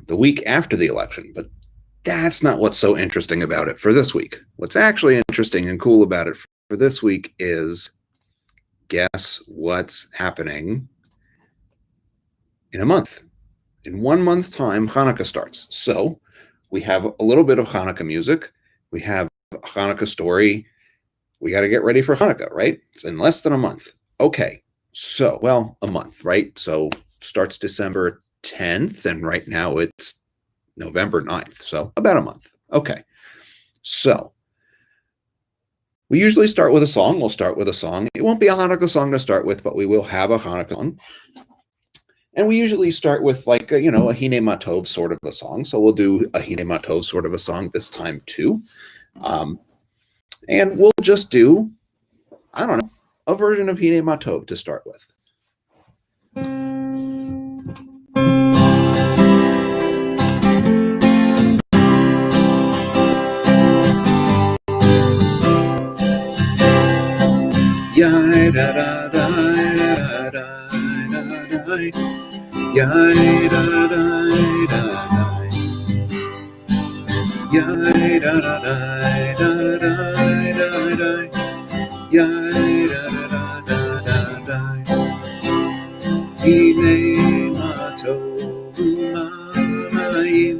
the week after the election. But that's not what's so interesting about it for this week. What's actually interesting and cool about it for this week is, guess what's happening in a month? In 1 month's time, Hanukkah starts. So we have a little bit of Hanukkah music. We have a Hanukkah story. We got to get ready for Hanukkah, right? It's in less than a month. Okay. So, well, a month, right? So starts December 10th, and right now it's November 9th. So about a month. Okay. So we usually start with a song. We'll start with a song. It won't be a Hanukkah song to start with, but we will have a Hanukkah song. And we usually start with like a Hine Matov sort of a song. So we'll do a Hine Matov sort of a song this time too. And we'll just do, I don't know, a version of Hine Matov to start with. Yai da da da da da da da. Yai da da da da da. Yai da da da da da da. Yai da da da da da. Hine matov u'mayim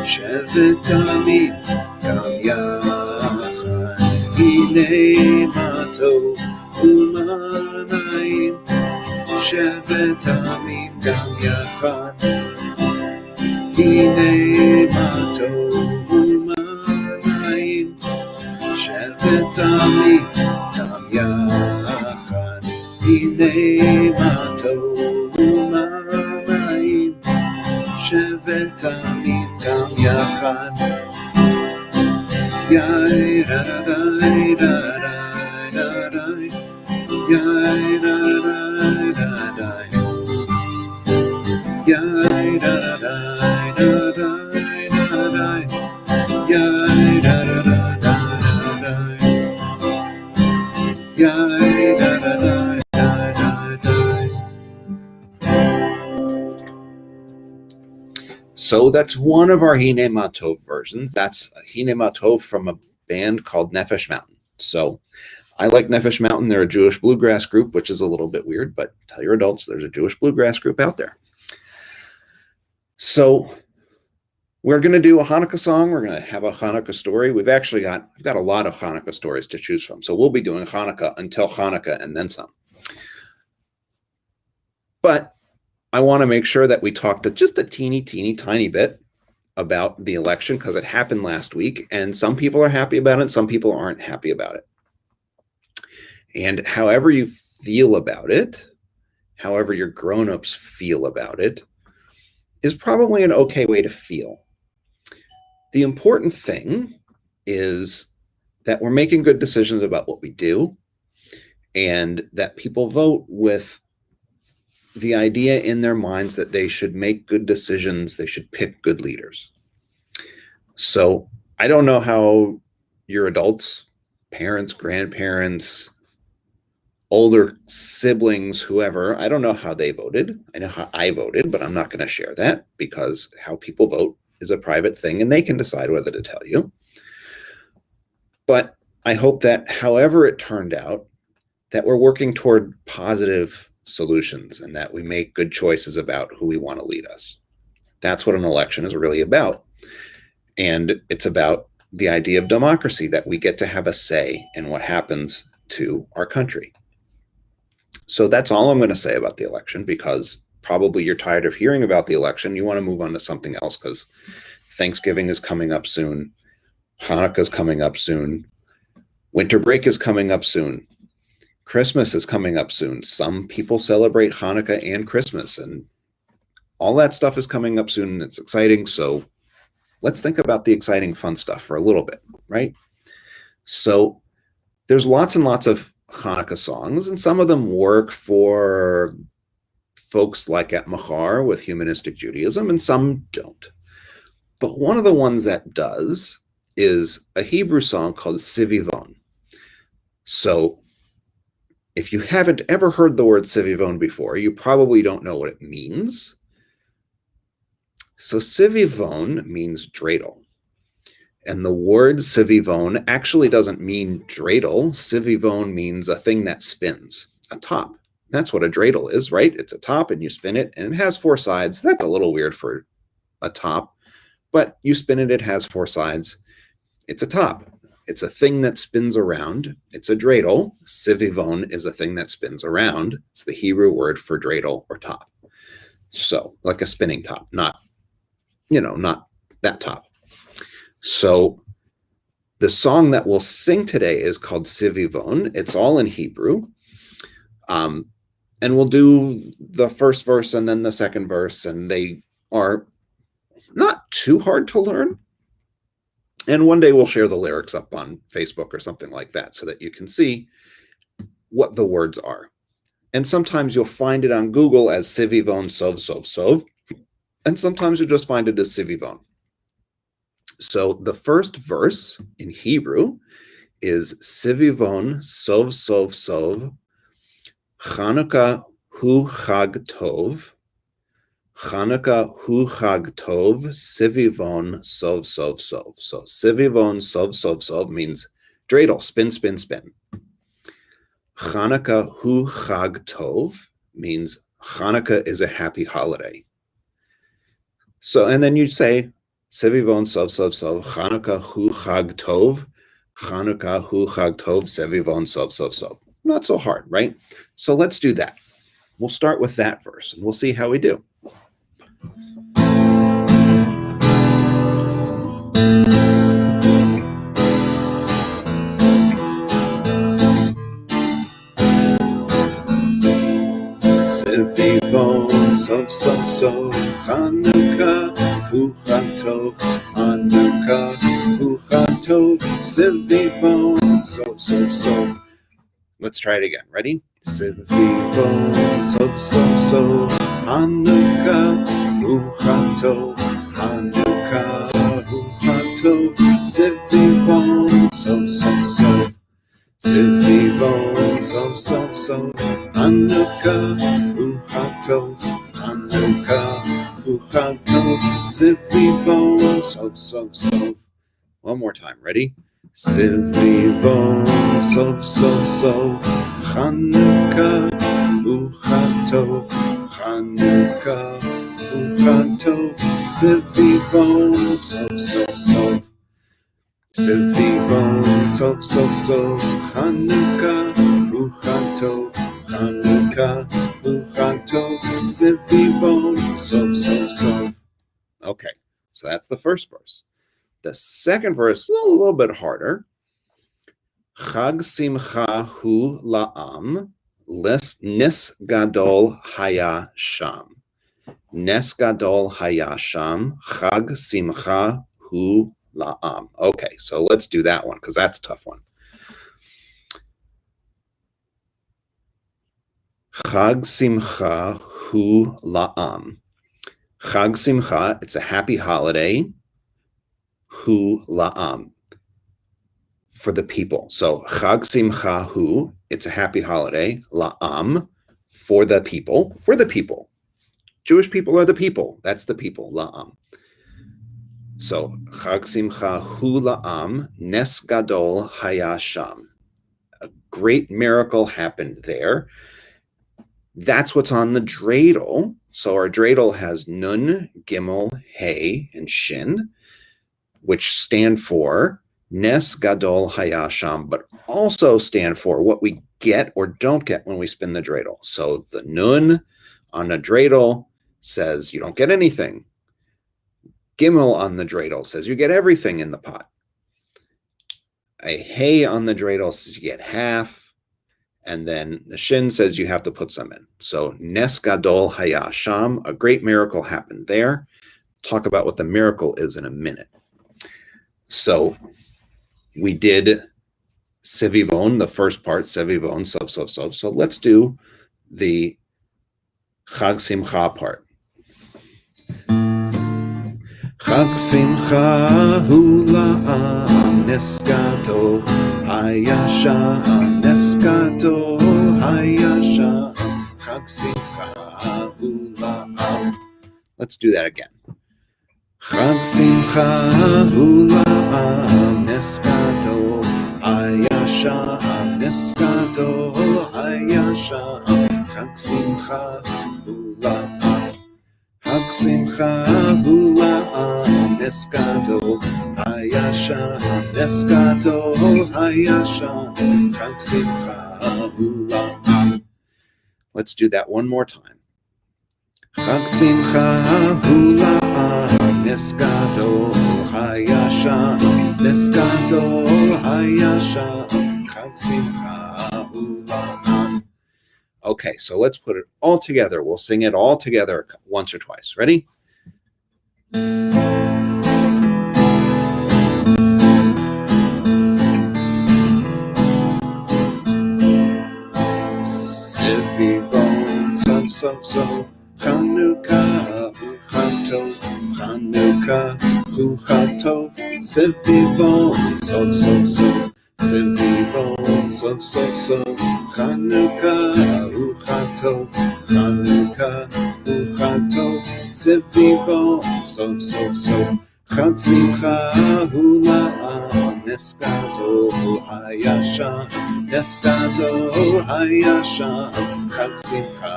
shevet amim gam yachad. Hine matov u'mayim shevet amim gam yachad. Hine matov u'mayim shevet amim gam yachad. Hine matov u'mayim shevet amim gam yachad. Yai da da da da da da. Yai da da da da. Yai da da da da da. Yai da da da da da. Yai da da da da da. So that's one of our Hine Matov versions. That's Hine Matov from a band called Nefesh Mountain. So I like Nefesh Mountain. They're a Jewish bluegrass group, which is a little bit weird, but tell your adults there's a Jewish bluegrass group out there. So we're going to do a Hanukkah song. We're going to have a Hanukkah story. I've got a lot of Hanukkah stories to choose from. So we'll be doing Hanukkah until Hanukkah and then some. But I want to make sure that we talked just a teeny tiny bit about the election because it happened last week and some people are happy about it. Some people aren't happy about it. And however you feel about it, however your grown-ups feel about it, is probably an okay way to feel. The important thing is that we're making good decisions about what we do and that people vote with the idea in their minds that they should make good decisions, they should pick good leaders. So I don't know how your adults, parents, grandparents, older siblings, whoever, I don't know how they voted. I know how I voted, but I'm not going to share that because how people vote is a private thing and they can decide whether to tell you. But I hope that however it turned out, that we're working toward positive solutions and that we make good choices about who we want to lead us. That's what an election is really about. And it's about the idea of democracy, that we get to have a say in what happens to our country. So that's all I'm going to say about the election because probably you're tired of hearing about the election. You want to move on to something else because Thanksgiving is coming up soon. Hanukkah is coming up soon. Winter break is coming up soon. Christmas is coming up soon. Some people celebrate Hanukkah and Christmas, and all that stuff is coming up soon, and it's exciting. So let's think about the exciting, fun stuff for a little bit, right? So there's lots and lots of Hanukkah songs, and some of them work for folks like at Mahar with humanistic Judaism, and some don't. But one of the ones that does is a Hebrew song called Sivivon. So if you haven't ever heard the word Sivivon before, you probably don't know what it means. So sivivon means dreidel. And the word sivivon actually doesn't mean dreidel. Sivivon means a thing that spins, a top. That's what a dreidel is, right? It's a top and you spin it and it has four sides. That's a little weird for a top, but you spin it, it has four sides. It's a top. It's a thing that spins around. It's a dreidel. Sivivon is a thing that spins around. It's the Hebrew word for dreidel or top. So like a spinning top, not that top. So the song that we'll sing today is called Sivivon. It's all in Hebrew. And we'll do the first verse and then the second verse, and they are not too hard to learn. And one day we'll share the lyrics up on Facebook or something like that so that you can see what the words are. And sometimes you'll find it on Google as Sivivon Sov Sov Sov, and sometimes you'll just find it as Sivivon. So the first verse in Hebrew is Sivivon Sov Sov Sov, Hanukkah hu Chag Tov, Hanukkah hu Chag Tov, Sivivon Sov Sov Sov. So Sivivon Sov Sov Sov means dreidel, spin, spin, spin. Hanukkah hu Chag Tov means Hanukkah is a happy holiday. So, and then you say, Sivivon Sov Sov Sov, Hanukkah hu Chag Tov, Hanukkah hu Chag Tov, Sivivon Sov Sov Sov. Not so hard, right? So let's do that. We'll start with that verse, and we'll see how we do. Sivivon Sov Sov Sov, Hanukkah hu Chag Tov, Hanukkah hu Chag Tov, Sivivon Sov Sov Sov. Let's try it again. Ready? Sivivon Sov Sov Sov, Hanukkah hu Chag Tov, Hanukkah hu Chag Tov, Sivivon Sov Sov Sov. Sivivon Sov Sov Sov, Hanukkah hu Chag Tov, Hanukkah hu Chag Tov, Sivivon Sov Sov Sov. One more time, ready? Sivivon Sov Sov Sov, Hanukkah hu Chag Tov, Hanukkah hu Chag Tov, Sivivon Sov Sov Sov. Sivivon Sov Sov Sov, Hanukkah hu Chag Tov, Hanukkah hu Chag Tov, Sivivon Sov Sov Sov. Okay, so that's the first verse. The second verse is a little bit harder. Chag Simcha hu la'am, Nes Gadol haya sham. Nes Gadol haya sham, Chag Simcha hu la'am. Okay, so let's do that one because that's a tough one. Chag Simcha hu la'am. Chag Simcha, it's a happy holiday. Hu la'am, for the people. So Chag Simcha hu, it's a happy holiday. La'am, for the people. We're the people. Jewish people are the people. That's the people. La'am. So Chag Simcha hu la'am, Nes Gadol haya sham. A great miracle happened there. That's what's on the dreidel. So our dreidel has nun, gimel, hey, and shin, which stand for Nes Gadol haya sham, but also stand for what we get or don't get when we spin the dreidel. So the nun on a dreidel says you don't get anything. Gimel on the dreidel says you get everything in the pot. A hey on the dreidel says you get half. And then the shin says you have to put some in. So Nes Gadol haya sham, a great miracle happened there. Talk about what the miracle is in a minute. So we did Sivivon, the first part, Sivivon, Sov Sov Sov. So let's do the Chag Simcha part. Chag Simcha hu la'am, Nes Gadol haya sham, Nes Gadol haya sham, Chag Simcha hu la'am. Let's do that again. Chag Simcha Hula Niskato Hayasha Niskato Hayasha Chag Simcha Hula Chag Simcha Hula Niskato Hayasha Niskato Hayasha Chag Simcha Hula. Let's do that one more time. Chag Simcha Hula Niskato Hayasha Niskato Hayasha Chag Simcha Hula. Okay, so let's put it all together. We'll sing it all together once or twice. Ready? Sivivon so Hanukkah Huchato Hanukkah Huchato Sivivon so Sivivon so Hanukkah Huchato Hanukkah Huchato Sivivon so Chag Simcha Hula Niskato Hayasha Niskato Hayasha Chag Simcha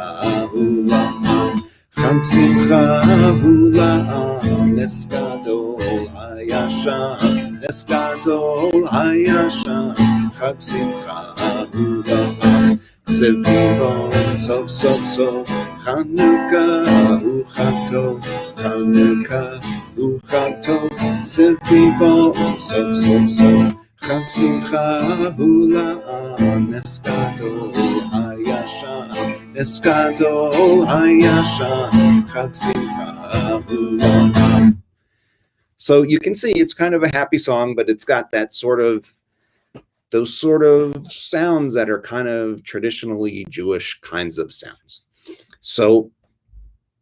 Hula Chag Simcha Hula Niskato Hayasha Niskato Hayasha Chag Simcha Hula Sivivon so Hanukkah Huchato Hanukkah Huchato Sivivon so Chag Simcha Hula Niskato Hayasha Niskato Hayasha Chag Simcha Hula. So you can see it's kind of a happy song, but it's got that those sort of sounds that are kind of traditionally Jewish kinds of sounds. So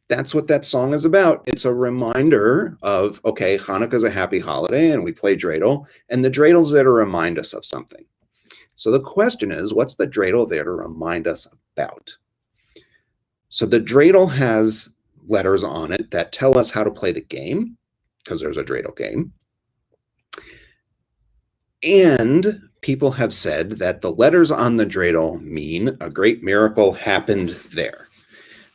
that's what that song is about. It's a reminder of, okay, Hanukkah is a happy holiday and we play dreidel, and the dreidels there to remind us of something. So the question is, what's the dreidel there to remind us about? So the dreidel has letters on it that tell us how to play the game, because there's a dreidel game. And people have said that the letters on the dreidel mean a great miracle happened there.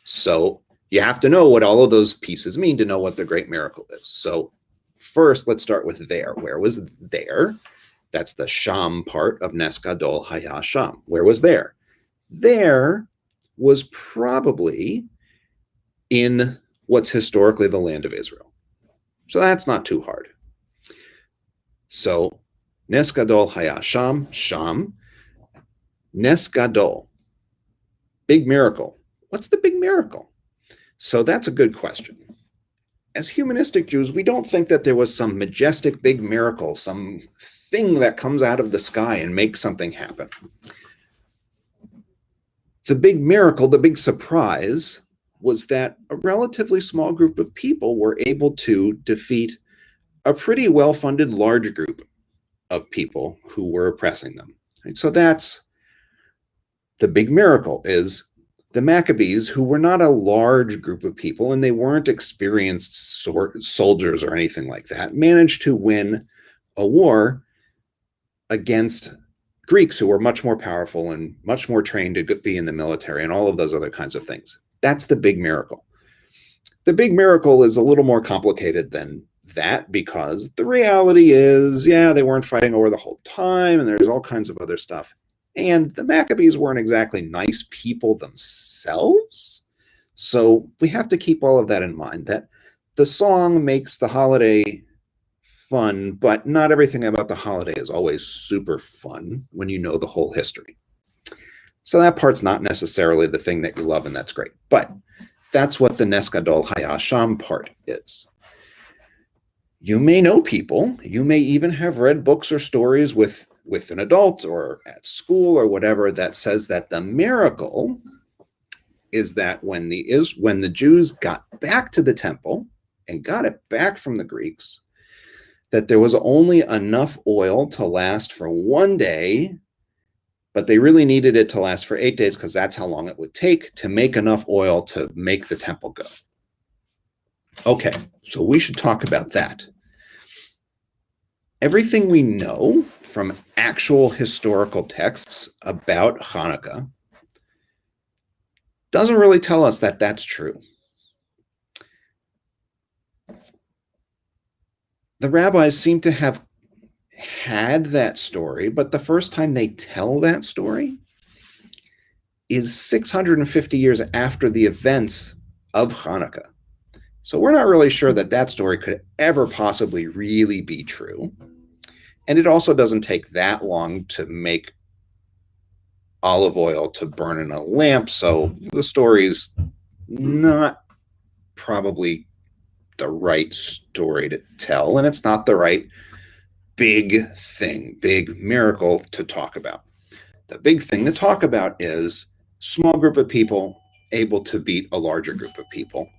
So you have to know what all of those pieces mean to know what the great miracle is. So first, let's start with there. Where was there? That's the Sham part of Nes Gadol Haya Sham. Where was there? There was probably in what's historically the land of Israel. So that's not too hard. So Nes Gadol Haya Sham, Sham. Nes Gadol, big miracle. What's the big miracle? So that's a good question. As humanistic Jews, we don't think that there was some majestic big miracle, some thing that comes out of the sky and makes something happen. The big miracle, the big surprise, was that a relatively small group of people were able to defeat a pretty well-funded large group of people who were oppressing them. And so that's the big miracle, is the Maccabees, who were not a large group of people and they weren't experienced soldiers or anything like that, managed to win a war against Greeks who were much more powerful and much more trained to be in the military and all of those other kinds of things. That's the big miracle. The big miracle is a little more complicated than that, because the reality is, yeah, they weren't fighting over the whole time and there's all kinds of other stuff. And the Maccabees weren't exactly nice people themselves. So we have to keep all of that in mind, that the song makes the holiday fun, but not everything about the holiday is always super fun when you know the whole history. So that part's not necessarily the thing that you love, and that's great. But that's what the Nes Gadol Haya Sham part is. You may know people, you may even have read books or stories with an adult or at school or whatever that says that the miracle is that when the Jews got back to the temple and got it back from the Greeks, that there was only enough oil to last for one day, but they really needed it to last for 8 days because that's how long it would take to make enough oil to make the temple go. Okay, so we should talk about that. Everything we know from actual historical texts about Hanukkah doesn't really tell us that that's true. The rabbis seem to have had that story, but the first time they tell that story is 650 years after the events of Hanukkah. So we're not really sure that that story could ever possibly really be true. And it also doesn't take that long to make olive oil to burn in a lamp. So the story's not probably the right story to tell. And it's not the right big thing, big miracle to talk about. The big thing to talk about is small group of people able to beat a larger group of people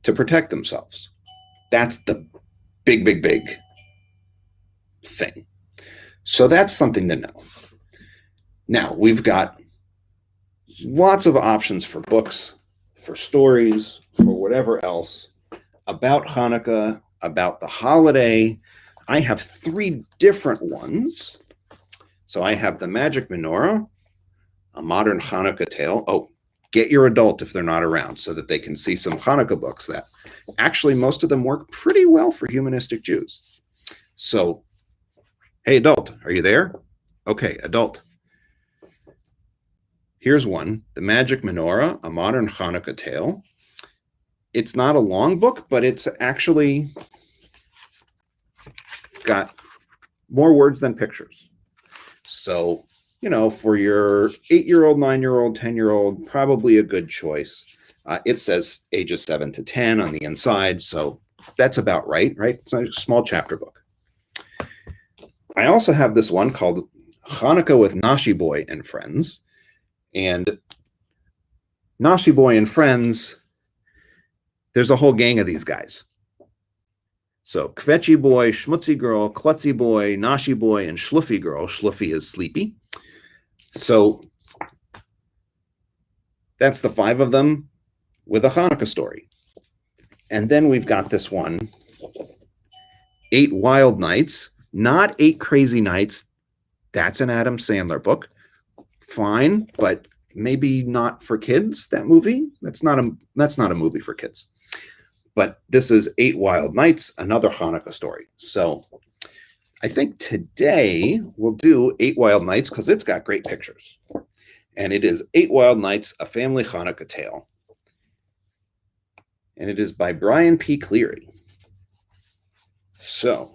to protect themselves. That's the big, big, big thing. So that's something to know. Now, we've got lots of options for books, for stories, for whatever else about Hanukkah, about the holiday. I have 3 different ones. So I have The Magic Menorah, A Modern Hanukkah Tale. Oh, get your adult if they're not around so that they can see some Hanukkah books that actually most of them work pretty well for humanistic Jews. So, hey, adult, are you there? Okay, adult. Here's one, The Magic Menorah, A Modern Hanukkah Tale. It's not a long book, but it's actually got more words than pictures. So, you know, for your 8-year-old, 9-year-old, 10-year-old, probably a good choice. It says ages 7 to 10 on the inside, so that's about right? It's a small chapter book. I also have this one called Hanukkah with Nashi Boy and Friends. And Nashi Boy and Friends, there's a whole gang of these guys. So Kvetchy Boy, Schmutzy Girl, Klutzy Boy, Nashi Boy, and Schluffy Girl. Schluffy is sleepy. So that's the 5 of them with a Hanukkah story. And then we've got this one, 8 Wild Nights, not 8 Crazy Nights. That's an Adam Sandler book. Fine, but maybe not for kids, that movie. That's not a movie for kids. But this is 8 Wild Nights, another Hanukkah story. So I think today we'll do 8 Wild Nights because it's got great pictures. And it is 8 Wild Nights, a family Hanukkah tale. And it is by Brian P. Cleary. So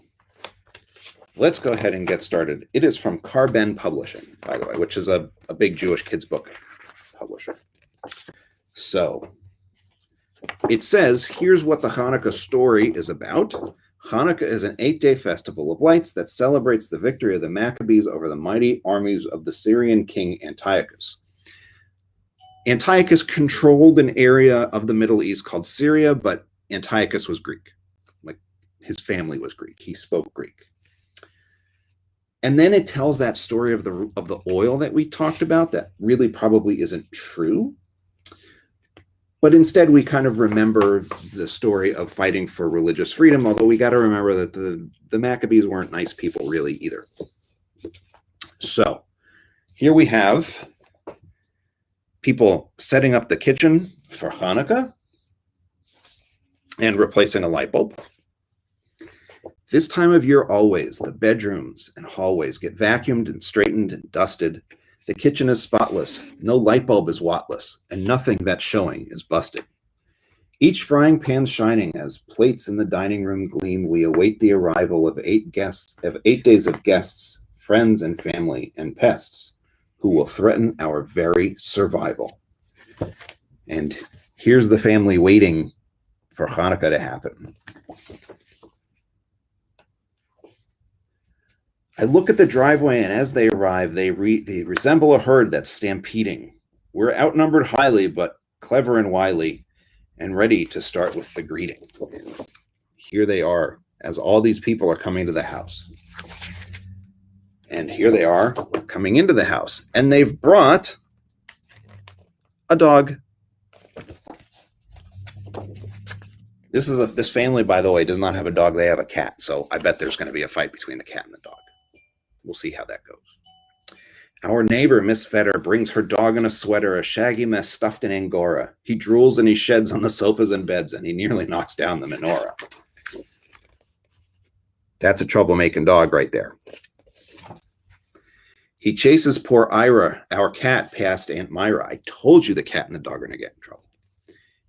let's go ahead and get started. It is from Carben Publishing, by the way, which is a big Jewish kids book publisher. So it says, here's what the Hanukkah story is about. Hanukkah is an 8-day festival of lights that celebrates the victory of the Maccabees over the mighty armies of the Syrian king Antiochus. Antiochus controlled an area of the Middle East called Syria, but Antiochus was Greek. Like, his family was Greek. He spoke Greek. And then it tells that story of the oil that we talked about that really probably isn't true. But instead, we kind of remember the story of fighting for religious freedom, although we got to remember that the Maccabees weren't nice people really either. So here we have people setting up the kitchen for Hanukkah and replacing a light bulb. This time of year, always, the bedrooms and hallways get vacuumed and straightened and dusted. The kitchen is spotless, no light bulb is wattless, and nothing that's showing is busted. Each frying pan's shining as plates in the dining room gleam. We await the arrival of 8 days of guests, friends and family and pests who will threaten our very survival. And here's the family waiting for Hanukkah to happen. I look at the driveway, and as they arrive, they resemble a herd that's stampeding. We're outnumbered highly, but clever and wily, and ready to start with the greeting. And here they are, as all these people are coming to the house. And here they are, coming into the house. And they've brought a dog. This family, by the way, does not have a dog. They have a cat. So I bet there's going to be a fight between the cat and the dog. We'll see how that goes. Our neighbor, Miss Fetter, brings her dog in a sweater, a shaggy mess stuffed in Angora. He drools and he sheds on the sofas and beds, and he nearly knocks down the menorah. That's a troublemaking dog right there. He chases poor Ira, our cat, past Aunt Myra. I told you the cat and the dog are going to get in trouble.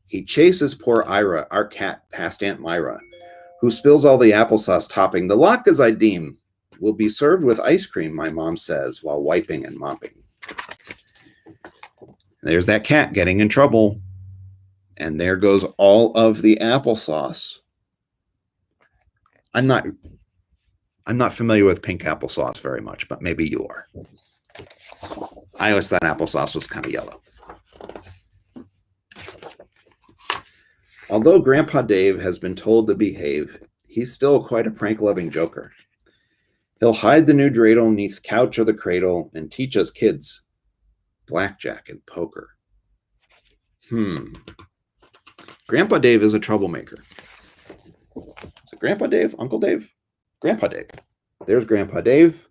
He chases poor Ira, our cat, past Aunt Myra, who spills all the applesauce topping. The latkes, I deem, will be served with ice cream, my mom says, while wiping and mopping. There's that cat getting in trouble. And there goes all of the applesauce. I'm not familiar with pink applesauce very much, but maybe you are. I always thought applesauce was kind of yellow. Although Grandpa Dave has been told to behave, he's still quite a prank-loving joker. He'll hide the new dreidel neath couch or the cradle and teach us kids blackjack and poker. Grandpa Dave is a troublemaker. Is it Grandpa Dave? Uncle Dave? Grandpa Dave. There's Grandpa Dave.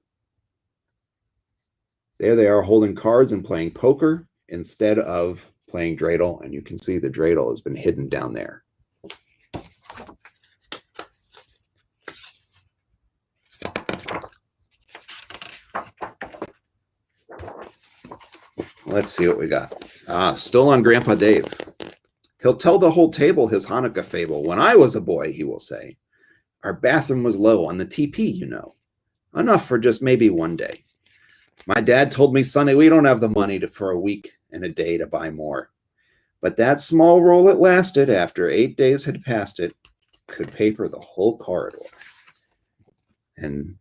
There they are holding cards and playing poker instead of playing dreidel, and you can see the dreidel has been hidden down there. Let's see what we got. Still on Grandpa Dave. He'll tell the whole table his Hanukkah fable. When I was a boy, he will say, our bathroom was low on the TP, you know. Enough for just maybe one day. My dad told me, Sonny, we don't have the money for a week and a day to buy more. But that small roll it lasted after 8 days had passed it could paper the whole corridor. And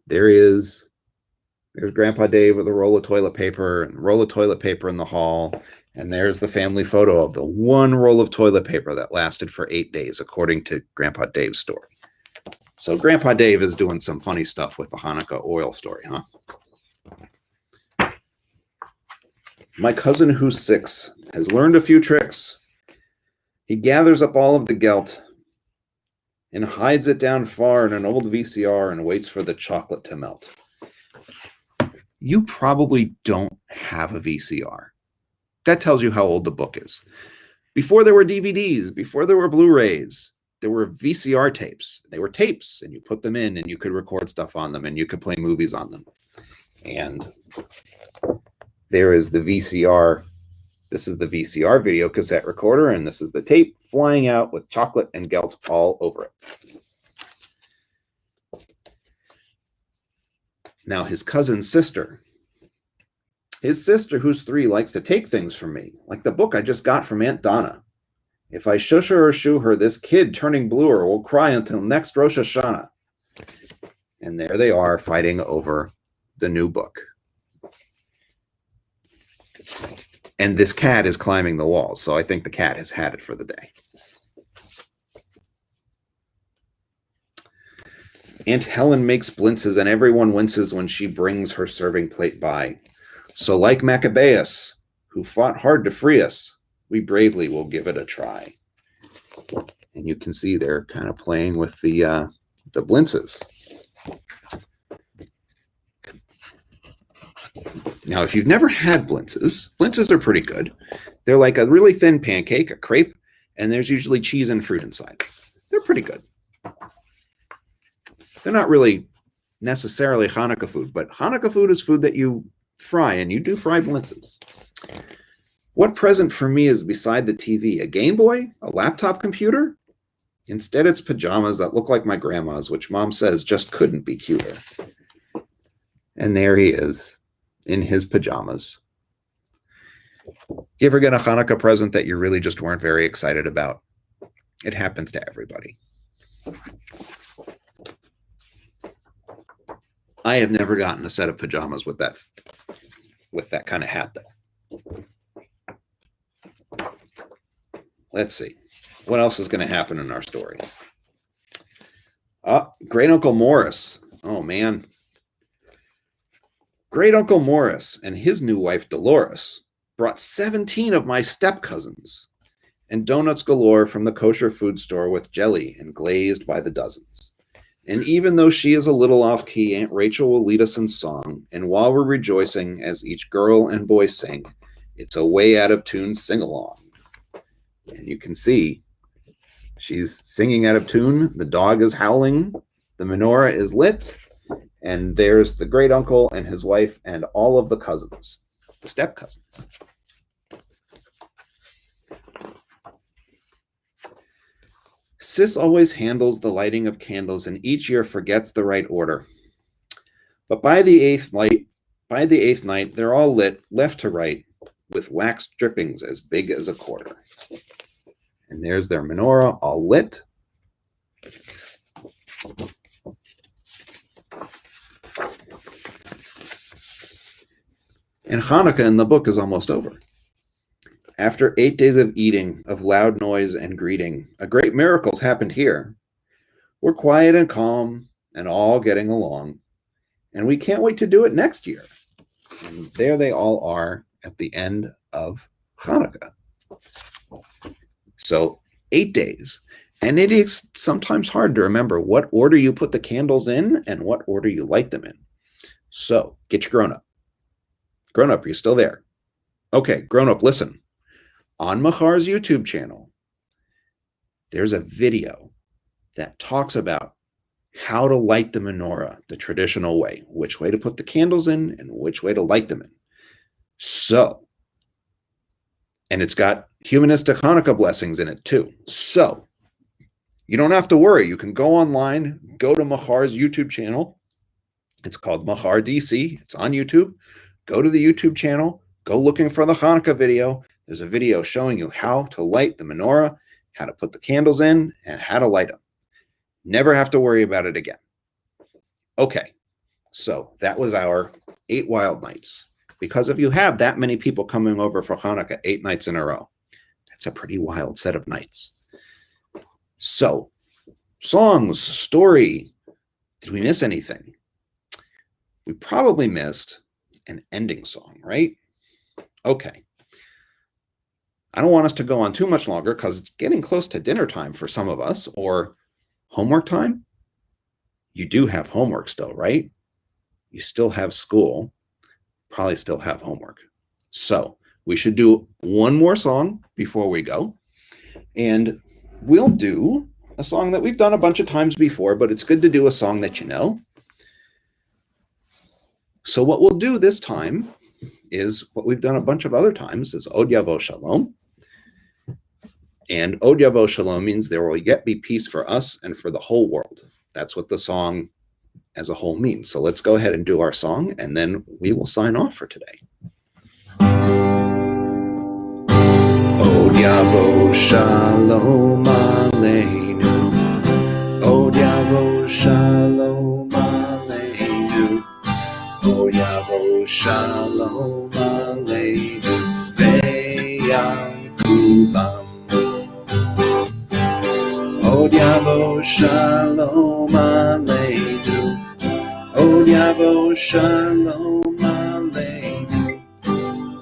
there he is. There's Grandpa Dave with a roll of toilet paper and a roll of toilet paper in the hall. And there's the family photo of the one roll of toilet paper that lasted for 8 days, according to Grandpa Dave's story. So Grandpa Dave is doing some funny stuff with the Hanukkah oil story, huh? My cousin, who's 6, has learned a few tricks. He gathers up all of the gelt and hides it down far in an old VCR and waits for the chocolate to melt. You probably don't have a VCR. That tells you how old the book is. Before there were DVDs, before there were Blu-rays, there were VCR tapes. They were tapes, and you put them in, and you could record stuff on them, and you could play movies on them. And there is the VCR. This is the VCR video cassette recorder, and this is the tape flying out with chocolate and gelt all over it. Now, his cousin's sister. His sister, who's 3, likes to take things from me, like the book I just got from Aunt Donna. If I shush her or shoo her, this kid turning bluer will cry until next Rosh Hashanah. And there they are fighting over the new book. And this cat is climbing the walls, so I think the cat has had it for the day. Aunt Helen makes blintzes, and everyone winces when she brings her serving plate by. So like Maccabeus, who fought hard to free us, we bravely will give it a try. And you can see they're kind of playing with the blintzes. Now, if you've never had blintzes are pretty good. They're like a really thin pancake, a crepe, and there's usually cheese and fruit inside. They're pretty good. They're not really necessarily Hanukkah food, but Hanukkah food is food that you fry, and you do fry blintzes. What present for me is beside the TV? A Game Boy? A laptop computer? Instead, it's pajamas that look like my grandma's, which Mom says just couldn't be cuter. And there he is, in his pajamas. You ever get a Hanukkah present that you really just weren't very excited about? It happens to everybody. I have never gotten a set of pajamas with that kind of hat, though. Let's see. What else is going to happen in our story? Great Uncle Morris. Oh, man. Great Uncle Morris and his new wife, Dolores, brought 17 of my step cousins and donuts galore from the kosher food store with jelly and glazed by the dozens. And even though she is a little off key, Aunt Rachel will lead us in song, and while we're rejoicing as each girl and boy sing, it's a way out of tune sing-along. And you can see she's singing out of tune, the dog is howling, the menorah is lit, and there's the great uncle and his wife and all of the cousins, the step cousins. Sis always handles the lighting of candles and each year forgets the right order. But by the eighth night, they're all lit left to right with wax drippings as big as a quarter. And there's their menorah all lit. And Hanukkah in the book is almost over. After 8 days of eating, of loud noise and greeting, a great miracle's happened here. We're quiet and calm and all getting along, and we can't wait to do it next year. And there they all are at the end of Hanukkah. So 8 days. And it is sometimes hard to remember what order you put the candles in and what order you light them in. So get your grown-up. Grown-up, you're still there. Okay, grown-up, listen. On Machar's YouTube channel, there's a video that talks about how to light the menorah the traditional way, which way to put the candles in and which way to light them in. So, and it's got humanistic Hanukkah blessings in it too. So, you don't have to worry. You can go online, go to Machar's YouTube channel. It's called Machar DC. It's on YouTube. Go to the YouTube channel. Go looking for the Hanukkah video. There's a video showing you how to light the menorah, how to put the candles in, and how to light them. Never have to worry about it again. Okay, so that was our 8 wild nights. Because if you have that many people coming over for Hanukkah 8 nights in a row, that's a pretty wild set of nights. So, songs, story, did we miss anything? We probably missed an ending song, right? Okay. I don't want us to go on too much longer because it's getting close to dinner time for some of us, or homework time. You do have homework still, right? You still have school, probably still have homework. So we should do one more song before we go. And we'll do a song that we've done a bunch of times before, but it's good to do a song that you know. So what we'll do this time is what we've done a bunch of other times, is Od Yavo Shalom. And Od Yavo Shalom means there will yet be peace for us and for the whole world. That's what the song as a whole means. So let's go ahead and do our song, and then we will sign off for today. Od Yavo Shalom Aleinu. Od Yavo Shalom Aleinu. Od Yavo Shalom Aleinu. Ve'al kulam. Od Yavo Shalom Aleinu. Od Yavo Shalom Aleinu.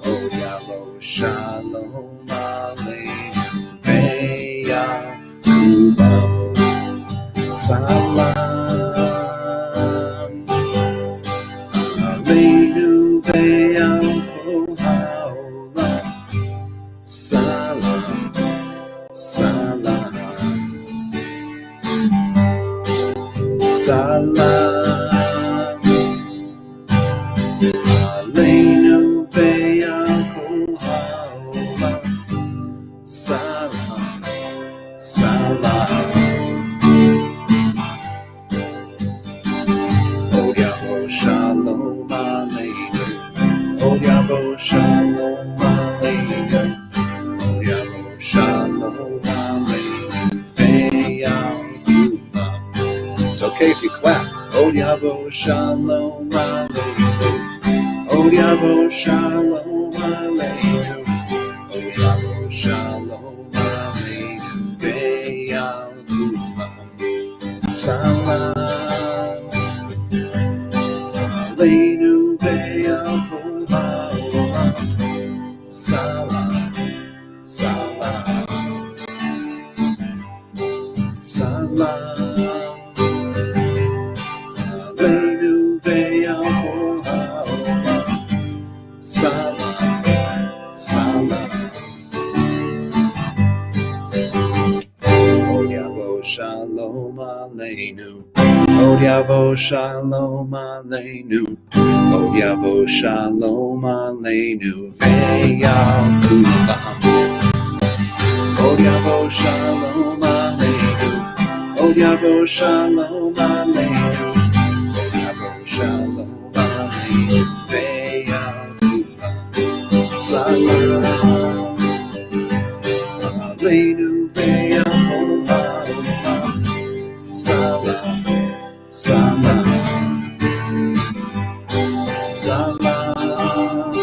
Od Yavo Shalom Aleinu. Ve'al kulam. Salam Aleinu ve'al kol ha'olam. Salam, salam. Salam Aleinu ve'al kol ha'olam. Salam, salam. Od Yavo Shalom Aleinu. Od Yavo Shalom Aleinu. Od Yavo Shalom Aleinu ve'al kulam. It's okay if you clap. Od Yavo Shalom Aleinu. Od Yavo Shalom Aleinu. Od Yavo Shalom Aleinu ve'al kulam. Salam Aleinu ve'al kol ha'olam. Salam, salam. Aleinu. Od Yavo Shalom Aleinu. Od Yavo Shalom Aleinu. Ve'al Kulam. Od Yavo Shalom Aleinu. Od Yavo Shalom Aleinu. Od Yavo Shalom Aleinu. Ve'al Kulam. Salam. Aleinu ve'al Olam. Salam. Salam. Salam.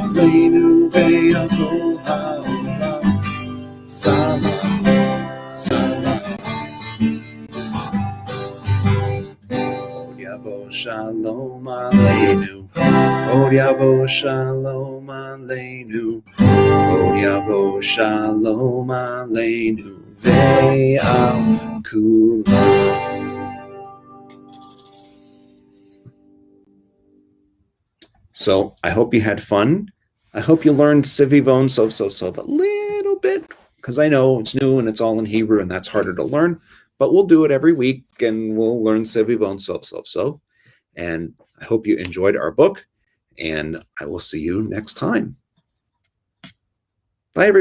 Aleinu ve'al Olam. Salam. Salam. Od Yavo Shalom Aleinu. Od Yavo Shalom Aleinu. Od Yavo Shalom Aleinu. Ve'al Kulam. So I hope you had fun. I hope you learned Sivivon Sov a little bit, because I know it's new and it's all in Hebrew and that's harder to learn, but we'll do it every week and we'll learn Sivivon Sov. And I hope you enjoyed our book, and I will see you next time. Bye, everybody.